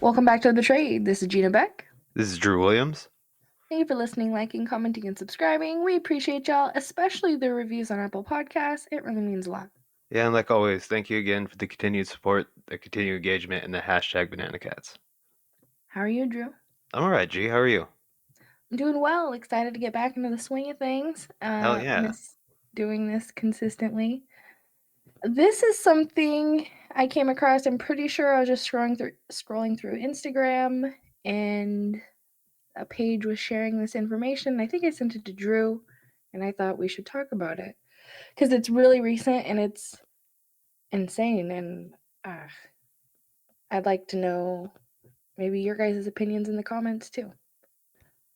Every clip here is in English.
Welcome back to The Trade. This is Gina Beck. This is Drew Williams. Thank you for listening, liking, commenting, and subscribing. We appreciate y'all, especially the reviews on Apple Podcasts. It really means a lot. Yeah, and like always, thank you again for the continued support, the continued engagement, and the hashtag Banana Cats. How are you, Drew? I'm alright, G. How are you? I'm doing well. Excited to get back into the swing of things. Hell yeah. Miss doing this consistently. This is something I came across. I'm pretty sure I was just scrolling through Instagram, and a page was sharing this information. I think I sent it to Drew, and I thought we should talk about it because it's really recent and it's insane. And I'd like to know maybe your guys' opinions in the comments too.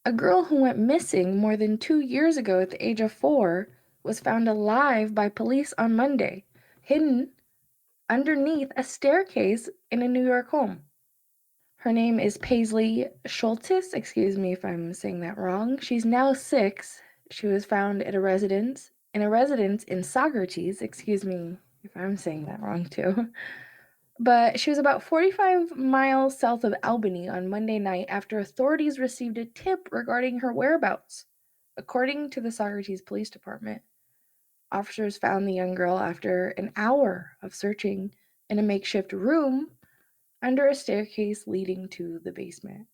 A girl who went missing more than 2 years ago at the age of 4 was found alive by police on Monday, hidden underneath a staircase in a New York home. Her name is Paisley Schultes. Excuse me if I'm saying that wrong. She's now 6. She was found at a residence in Socrates. Excuse me if I'm saying that wrong too. But she was about 45 miles south of Albany on Monday night after authorities received a tip regarding her whereabouts. According to the Socrates Police Department, officers found the young girl after an hour of searching in a makeshift room under a staircase leading to the basement.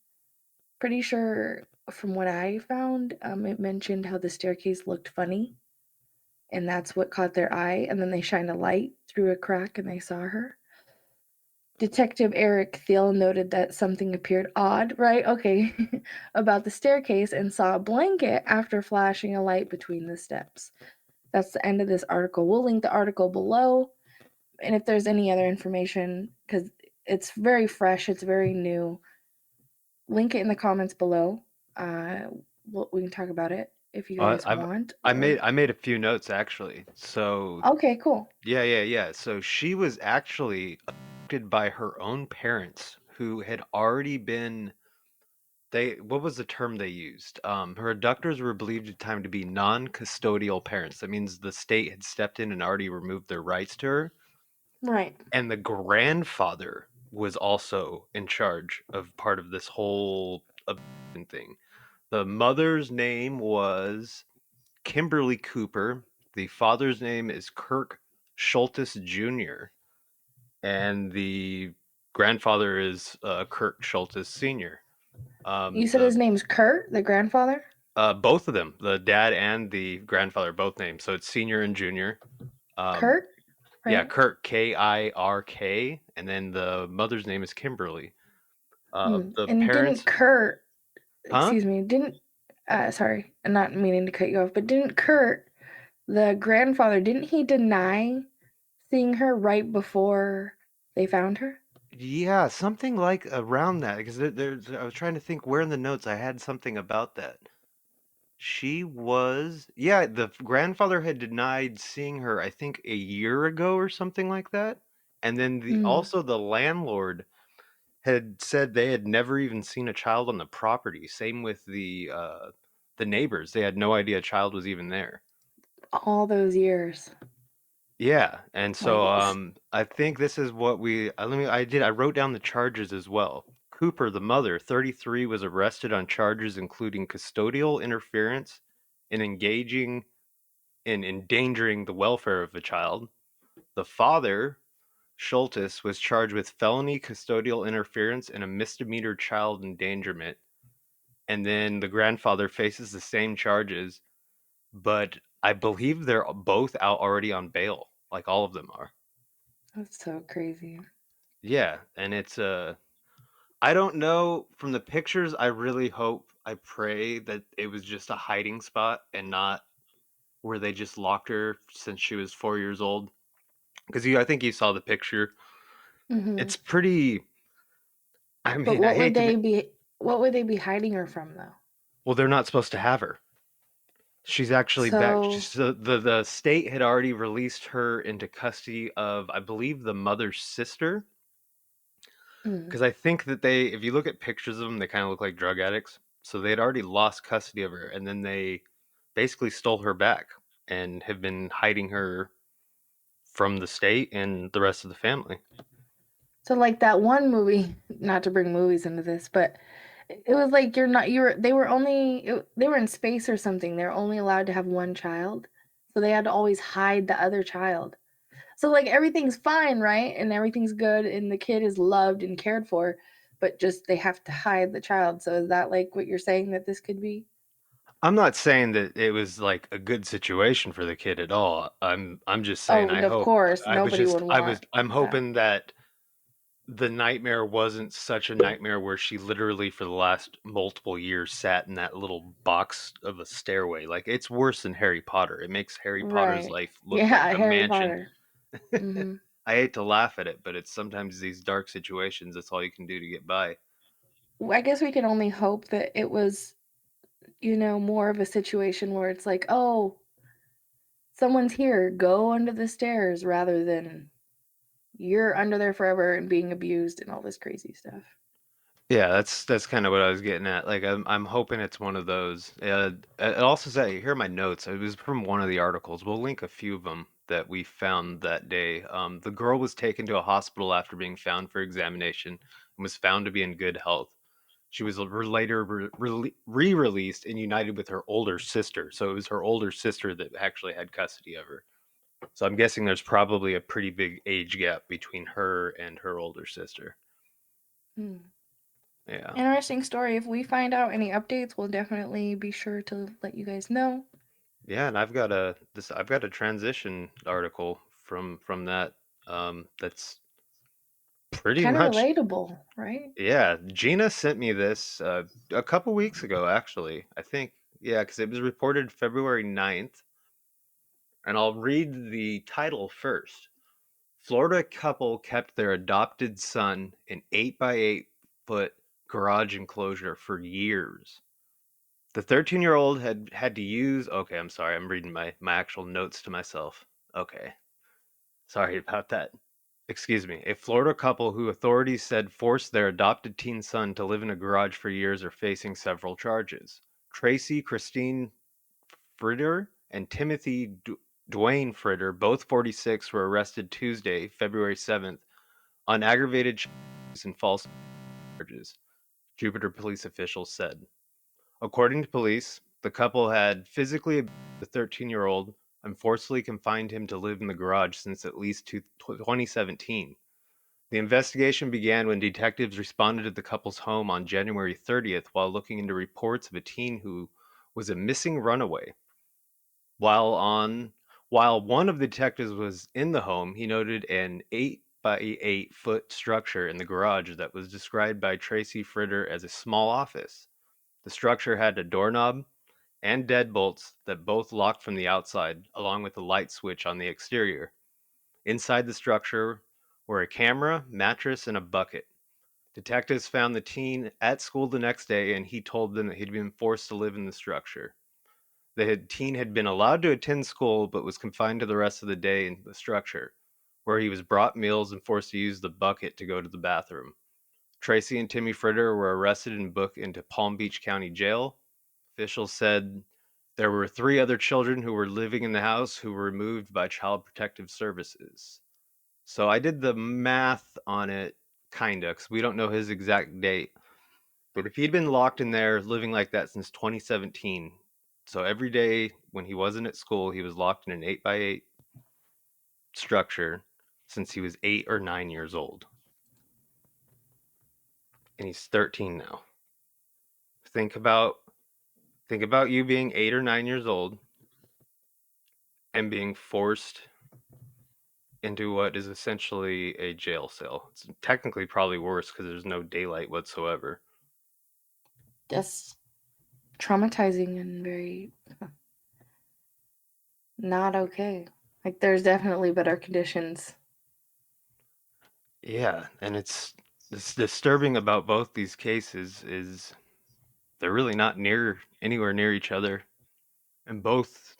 Pretty sure from what I found, it mentioned how the staircase looked funny, and that's what caught their eye, and then they shined a light through a crack and they saw her. Detective Eric Thiel noted that something appeared odd, right? Okay, about the staircase and saw a blanket after flashing a light between the steps. That's the end of this article. We'll link the article below, and if there's any other information, because it's very fresh, it's very new, link it in the comments below. We can talk about it if you guys want. I made a few notes actually. So Okay, cool. yeah. So she was actually abducted by her own parents who had already been what was the term they used? Her abductors were believed at the time to be non-custodial parents. That means the state had stepped in and already removed their rights to her. Right. And the grandfather was also in charge of part of this whole abduction thing. The mother's name was Kimberly Cooper. The father's name is Kirk Schultes Jr. And the grandfather is Kirk Schultes Sr. You said his name's Kurt, the grandfather? Both of them, the dad and the grandfather, both names. So it's senior and junior. Kurt? Right? Yeah, Kirk, Kirk, and then the mother's name is Kimberly. The and parents, didn't Kurt, huh? excuse me, sorry, I'm not meaning to cut you off, but didn't Kurt, the grandfather, didn't he deny seeing her right before they found her? Yeah, something like around that. Because I was trying to think where in the notes I had something about that. Yeah, the grandfather had denied seeing her, I think, a year ago or something like that. And then also the landlord had said they had never even seen a child on the property. Same with the neighbors. They had no idea a child was even there. All those years. Yeah, and so Like, I think this is what I wrote down the charges as well. Cooper, the mother, 33, was arrested on charges including custodial interference and engaging in endangering the welfare of a child. The father, Schultes, was charged with felony custodial interference and a misdemeanor child endangerment. And then the grandfather faces the same charges, but I believe they're both out already on bail. Like all of them are. that's so crazy. Yeah, and it's I don't know from the pictures. I pray that it was just a hiding spot and not where they just locked her since she was 4 years old. Because I think you saw the picture. Mm-hmm. It's pretty. I But mean, I hate to. what would they be hiding her from though? Well, they're not supposed to have her. She's actually back. So, The state had already released her into custody of, I believe, the mother's sister. mm, Because I think that they, if you look at pictures of them, they kind of look like drug addicts. So they had already lost custody of her, and then they basically stole her back and have been hiding her from the state and the rest of the family. so like that one movie, not to bring movies into this, but it was like you're not you were they were only they were in space or something. They're only allowed to have one child. So they had to always hide the other child. So like everything's fine, right? And everything's good and the kid is loved and cared for, but just they have to hide the child. So is that like what you're saying that this could be? I'm not saying that it was like a good situation for the kid at all. I'm just saying Oh, and of course, nobody would want I'm that. hoping that the nightmare wasn't such a nightmare where she literally for the last multiple years sat in that little box of a stairway. Like it's worse than Harry Potter. It makes Harry Potter's Right. life look like Yeah, a Harry mansion. Potter. Mhm. I hate to laugh at it, but it's sometimes these dark situations that's all you can do to get by. I guess we can only hope that it was, more of a situation where it's like, "Oh, someone's here, go under the stairs," rather than you're under there forever and being abused and all this crazy stuff. Yeah, that's kind of what I was getting at. Like I'm hoping it's one of those. It also said here are my notes. It was from one of the articles. We'll link a few of them that we found that day. The girl was taken to a hospital after being found for examination and was found to be in good health. She was later re-released and united with her older sister. So it was her older sister that actually had custody of her. So I'm guessing there's probably a pretty big age gap between her and her older sister. Hmm. Yeah. Interesting story. If we find out any updates, we'll definitely be sure to let you guys know. Yeah, and I've got a transition article from that that's pretty Kind of much relatable, right? yeah. Gina sent me this a couple weeks ago actually. I think yeah, because it was reported February 9th, and I'll read the title first. Florida couple kept their adopted son in 8 by 8 foot garage enclosure for years. The 13-year-old had to use okay, I'm sorry, I'm reading my actual notes to myself. Okay. Sorry about that. Excuse me. A Florida couple who authorities said forced their adopted teen son to live in a garage for years are facing several charges. Tracy Christine Fritter and Timothy Dwayne Fritter, both 46, were arrested Tuesday, February 7th, on aggravated charges and false charges, Jupiter police officials said. According to police, the couple had physically abused the 13-year-old and forcibly confined him to live in the garage since at least 2017. The investigation began when detectives responded to the couple's home on January 30th while looking into reports of a teen who was a missing runaway. While on while one of the detectives was in the home, he noted an 8 by 8 foot structure in the garage that was described by Tracy Fritter as a small office. The structure had a doorknob and deadbolts that both locked from the outside, along with a light switch on the exterior. Inside the structure were a camera, mattress, and a bucket. Detectives found the teen at school the next day, and he told them that he'd been forced to live in the structure. The teen had been allowed to attend school, but was confined to the rest of the day in the structure, where he was brought meals and forced to use the bucket to go to the bathroom. Tracy and Timmy Fritter were arrested and booked into Palm Beach County Jail. Officials said there were three other children who were living in the house who were removed by Child Protective Services. So I did the math on it, kinda, because we don't know his exact date. But if he'd been locked in there living like that since 2017, so every day when he wasn't at school, he was locked in an 8 by 8 structure since he was 8 or 9 years old. And he's 13 now. Think about think about you being 8 or 9 years old and being forced into what is essentially a jail cell. It's technically probably worse because there's no daylight whatsoever. Just traumatizing and very not okay. Like there's definitely better conditions. Yeah, and it's disturbing about both these cases is they're really not near anywhere near each other. And both,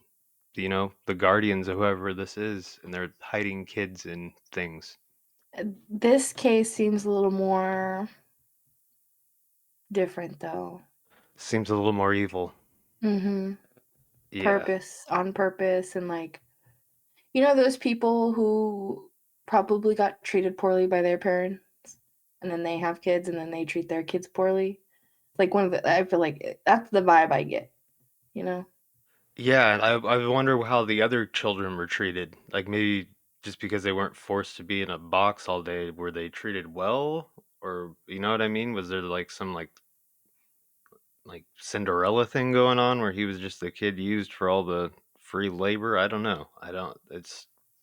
the guardians of whoever this is, and they're hiding kids and things. This case seems a little more different though. Seems a little more evil. Mm-hmm. Yeah. Purpose, on purpose, and like, those people who probably got treated poorly by their parents, and then they have kids, and then they treat their kids poorly. Like I feel like that's the vibe I get, you know? Yeah, and I wonder how the other children were treated. Like maybe just because they weren't forced to be in a box all day, were they treated well? Or you know what I mean? Was there like some like Cinderella thing going on where he was just the kid used for all the free labor? I don't know. I don't it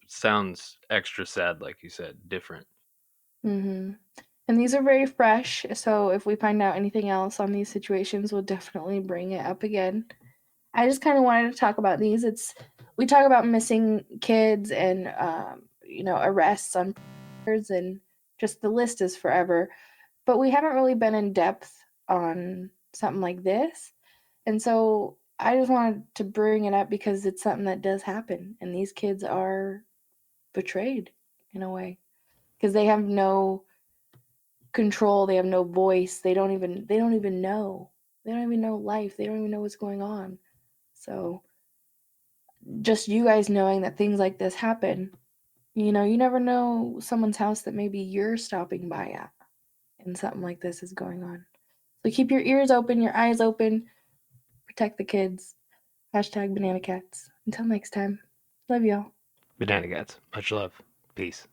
sounds extra sad like you said, different. Mm-hmm. And these are very fresh, so if we find out anything else on these situations, we'll definitely bring it up again. I just kind of wanted to talk about these. We talk about missing kids and arrests on and just the list is forever, but we haven't really been in depth on something like this. And so I just wanted to bring it up because it's something that does happen, and these kids are betrayed in a way because they have no control, they have no voice, they don't even know. They don't even know life. They don't even know what's going on. So just you guys knowing that things like this happen, you never know someone's house that maybe you're stopping by at and something like this is going on. So keep your ears open, your eyes open, protect the kids. Hashtag banana cats. Until next time. Love y'all. Banana guts. Much love. Peace.